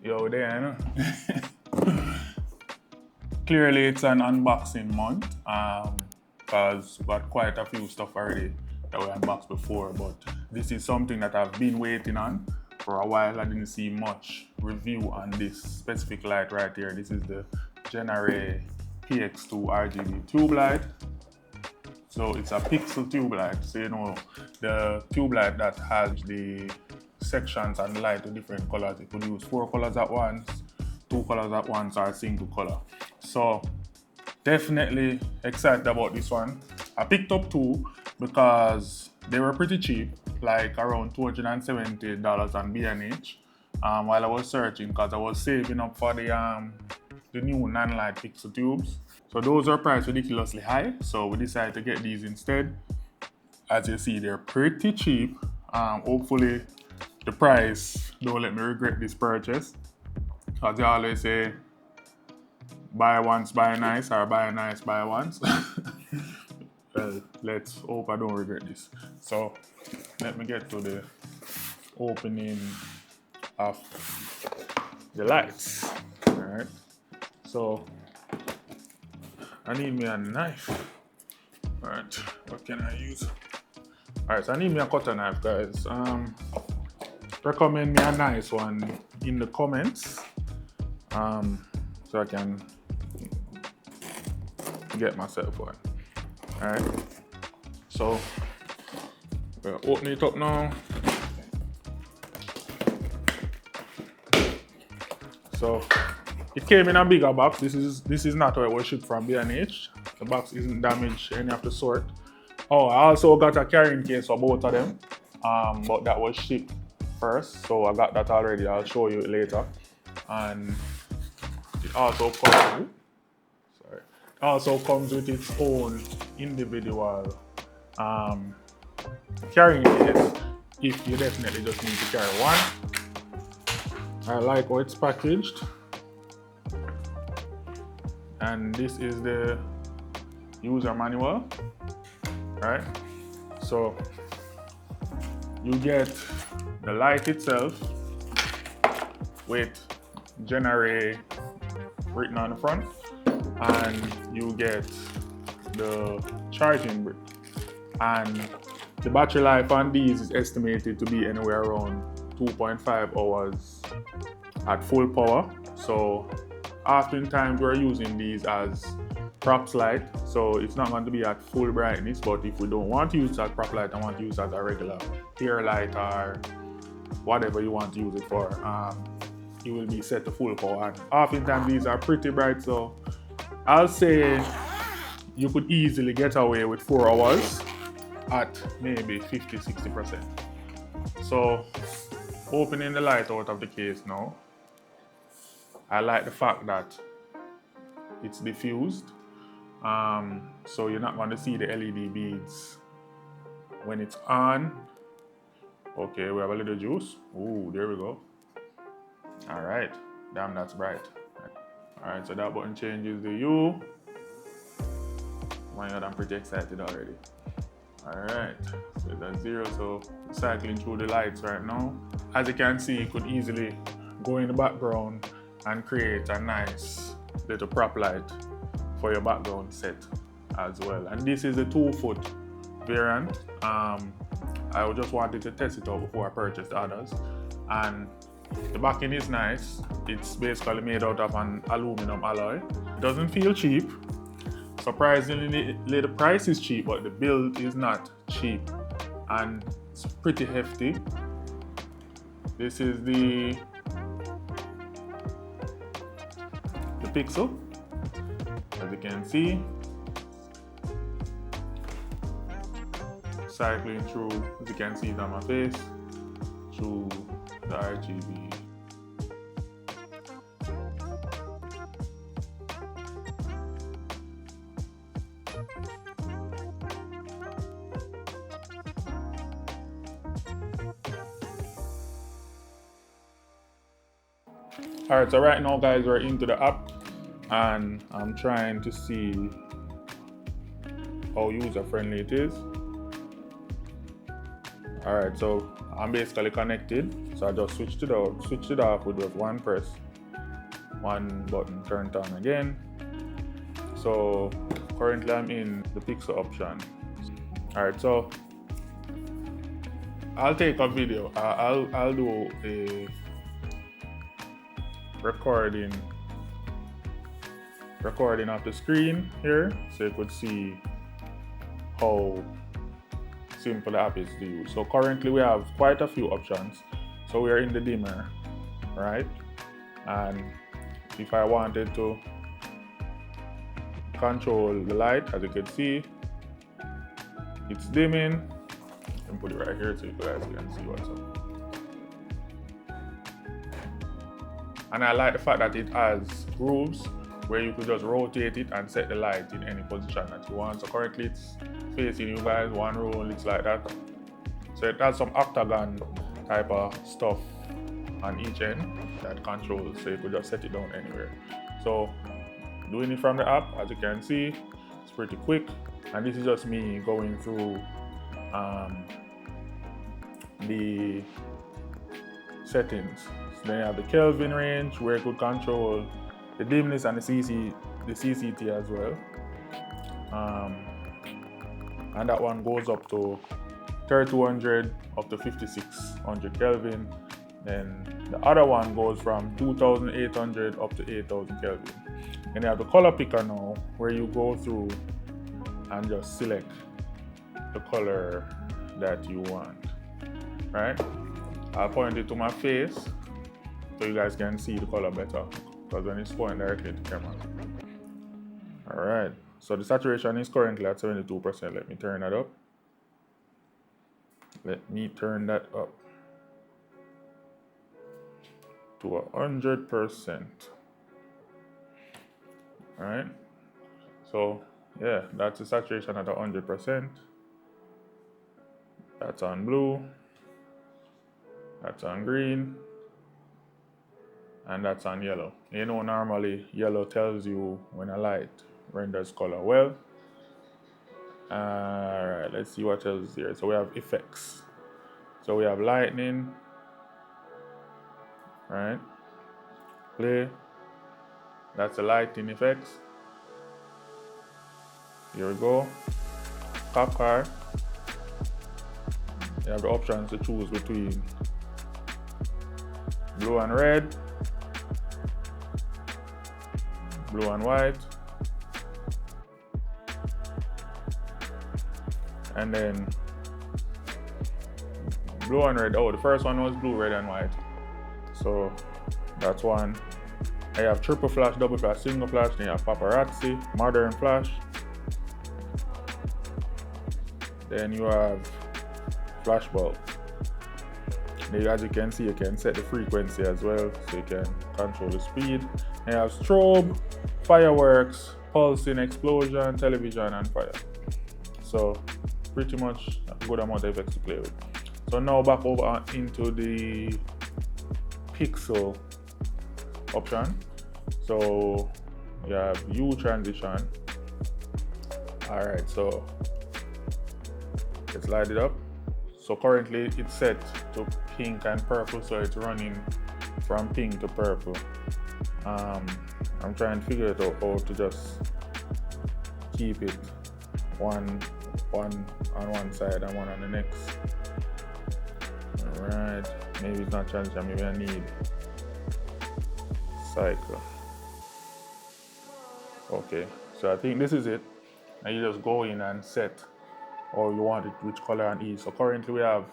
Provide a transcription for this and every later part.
Yo, there, Clearly, it's an unboxing month, because we've got quite a few stuff already that we unboxed before, but this is something that I've been waiting on for a while. I didn't see much review on this specific light right here. This is the Genaray PX2 RGB tube light. So it's a pixel tube light, so you know, the tube light that has the sections and light with different colors. It could use 4 colors at once, 2 colors at once, or a single color. So definitely excited about this one. I picked up 2 because they were pretty cheap, like around $270 on B&H, while I was searching, because I was saving up for the new non-light pixel tubes. So those are priced ridiculously high, so we decided to get these instead. As you see, they're pretty cheap. Hopefully the price don't let me regret this purchase. As they always say, buy once, buy nice, or buy nice, buy once. Well, let's hope I don't regret this. So let me get to the opening of the lights. All right. So I need me a knife. All right, what can I use? All right, so I need me a cutter knife, guys. Recommend me a nice one in the comments, so I can get myself one. All right, so we'll open it up now. So it came in a bigger box. This is not how it was shipped from B&H. The box isn't damaged any of the sort. Oh, I also got a carrying case for both of them, but that was shipped first, so I got that already. I'll show you later. And it also comes with its own individual carrying case, if you definitely just need to carry one. I like how it's packaged. And this is the user manual, right? So you get the light itself with Genaray written on the front, and you get the charging brick. And the battery life on these is estimated to be anywhere around 2.5 hours at full power. So oftentimes we're using these as props light, so it's not going to be at full brightness, but if we don't want to use that prop light and want to use it as a regular hair light or whatever you want to use it for, it will be set to full power. And oftentimes these are pretty bright, so I'll say you could easily get away with 4 hours at maybe 50-60%. So opening the light out of the case now, I like the fact that it's diffused, so you're not going to see the LED beads when it's on. Okay, we have a little juice. Ooh, there we go. All right, damn, that's bright. All right, so that button changes the hue. My God, I'm pretty excited already. All right, so that's 0, so cycling through the lights right now. As you can see, you could easily go in the background and create a nice little prop light for your background set as well. And this is a 2-foot variant. I just wanted to test it out before I purchased others. And the backing is nice. It's basically made out of an aluminum alloy. It doesn't feel cheap. Surprisingly, the price is cheap, but the build is not cheap. And it's pretty hefty. This is the pixel, as you can see, cycling through, as you can see it on my face, through the RGB. Alright, so right now, guys, we're into the app, and I'm trying to see how user friendly it is. All right, so I'm basically connected. So I just switched it off with just one press, one button turned on again. So currently I'm in the pixel option. All right, so I'll take a video. I'll do a recording of the screen here, so you could see how simple the app is to use. So currently we have quite a few options. So we are in the dimmer, right? And if I wanted to control the light, as you can see, it's dimming. I can put it right here so you guys can see what's up. And I like the fact that it has grooves where you could just rotate it and set the light in any position that you want. So currently it's facing you guys, one row, it's like that. So it has some octagon type of stuff on each end that controls, so you could just set it down anywhere. So doing it from the app, as you can see, it's pretty quick. And this is just me going through the settings. So then you have the Kelvin range where you could control the dimness and the CCT as well. And that one goes up to 3200 up to 5600 Kelvin. Then the other one goes from 2800 up to 8000 Kelvin. And you have the color picker now where you go through and just select the color that you want, right? I'll point it to my face so you guys can see the color better, because when it's pointing directly to the camera. All right, so the saturation is currently at 72%. Let me turn that up. Let me turn that up to 100%. All right, so yeah, that's the saturation at 100%. That's on blue, that's on green, and that's on yellow. You know, normally yellow tells you when a light renders color well. All right, let's see what else is here. So we have effects. So we have lightning, right? Play. That's the lighting effects. Here we go. Cop car. You have the options to choose between blue and red, blue and white, and then blue and red. Oh, the first one was blue, red, and white. So that's one. I have triple flash, double flash, single flash. Then you have paparazzi, modern flash. Then you have flash bulb. Then, as you can see, you can set the frequency as well, so you can control the speed. And you have strobe, fireworks, pulsing, explosion, television, and fire. So pretty much a good amount of effects to play with. So now back over into the pixel option. So you have hue transition. All right, so let's light it up. So currently it's set to pink and purple, so it's running from pink to purple. I'm trying to figure it out how to just keep it one on one side and one on the next. All right, maybe it's not transition, maybe I need cycle. Okay, so I think this is it. And you just go in and set or you want it which color and each. So currently we have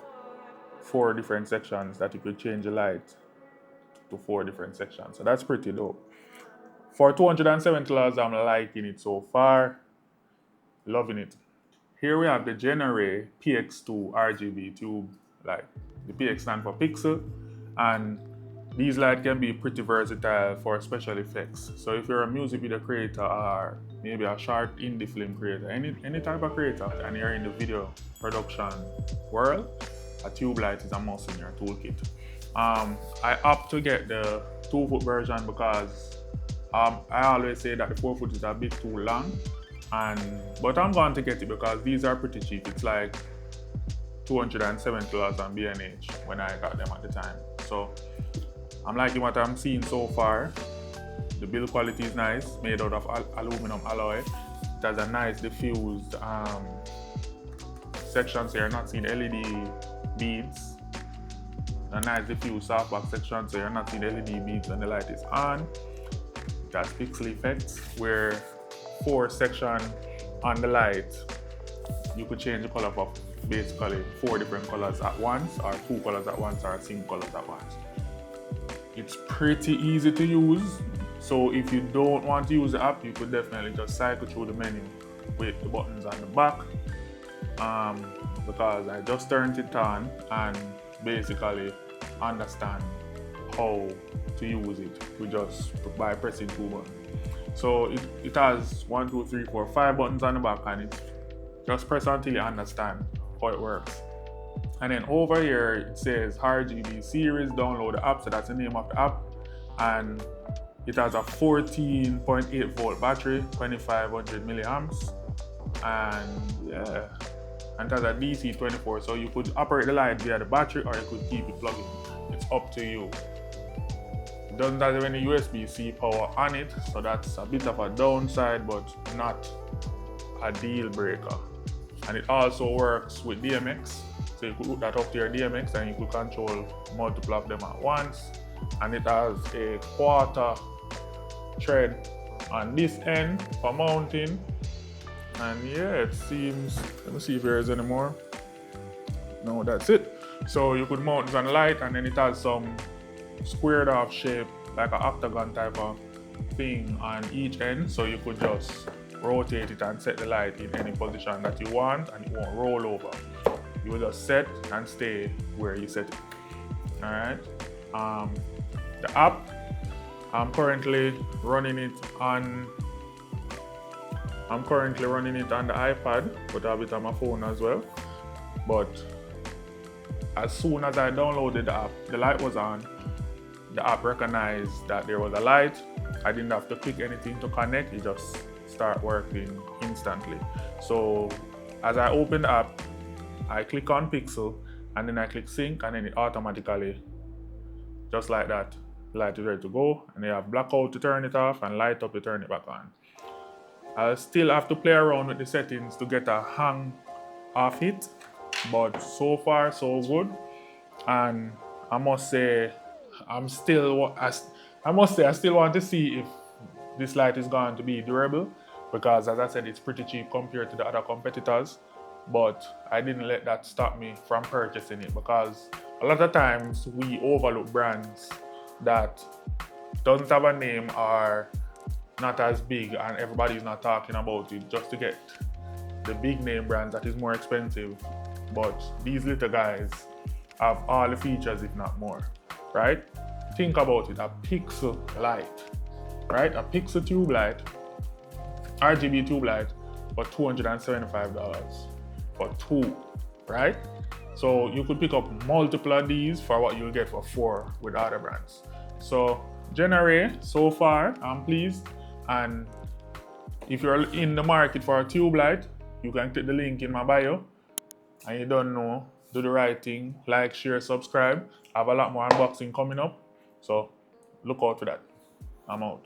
4 different sections that you could change the light to 4 different sections. So that's pretty dope. For $270, I'm liking it so far. Loving it. Here we have the Genaray PX2 RGB tube light. The PX stands for pixel, and these lights can be pretty versatile for special effects. So if you're a music video creator or maybe a short indie film creator, any type of creator, and you're in the video production world, a tube light is a must in your toolkit. I opt to get the 2-foot version because I always say that the 4-foot is a bit too long, but I'm going to get it because these are pretty cheap. It's like $270 on B&H when I got them at the time. So I'm liking what I'm seeing so far. The build quality is nice, made out of aluminum alloy. It has a nice diffused section, so you're not seeing LED beads. A nice diffused softbox section, so you're not seeing LED beads when the light is on. It has pixel effects where 4 sections on the light, you could change the color of basically 4 different colors at once, or 2 colors at once, or single colors at once. It's pretty easy to use, so if you don't want to use the app, you could definitely just cycle through the menu with the buttons on the back, because I just turned it on and basically understand how to use it by pressing 2 buttons. So it has 1, 2, 3, 4, 5 buttons on the back, and it's just press until you understand how it works. And then over here it says RGB series, download the app, so that's the name of the app. And it has a 14.8 volt battery, 2500 milliamps, and yeah, and it has a DC 24, so you could operate the light via the battery or you could keep it plugged in. It's up to you. It doesn't have any USB-C power on it, so that's a bit of a downside, but not a deal breaker. And it also works with DMX, so you could hook that up to your DMX and you could control multiple of them at once. And it has a 1/4 thread on this end for mounting. And yeah, it seems, let me see if there is any more. No, that's it. So you could mount this on the light, and then it has some squared off shape, like an octagon type of thing on each end, so you could just rotate it and set the light in any position that you want, and it won't roll over. You will just set and stay where you set it. All right. The app, I'm currently running it on the iPad, but I have it on my phone as well. But as soon as I downloaded the app, the light was on. The app recognized that there was a light. I didn't have to click anything to connect. It just started working instantly. So as I open the app, I click on Pixel, and then I click sync, and then it automatically, just like that, the light is ready to go. And you have blackout to turn it off and light up to turn it back on. I'll still have to play around with the settings to get a hang of it, but so far so good. And I must say, I still want to see if this light is going to be durable, because as I said, it's pretty cheap compared to the other competitors. But I didn't let that stop me from purchasing it, because a lot of times we overlook brands that don't have a name or not as big, and everybody's not talking about it, just to get the big name brands that is more expensive. But these little guys have all the features, if not more, right? Think about it, a pixel light, right? A pixel tube light, RGB tube light, for $275 for 2, right? So you could pick up multiple of these for what you'll get for 4 with other brands. So Genaray, so far, I'm pleased. And if you're in the market for a tube light, you can click the link in my bio. And you don't know, do the right thing, like, share, subscribe. I have a lot more unboxing coming up, so look out for that. I'm out.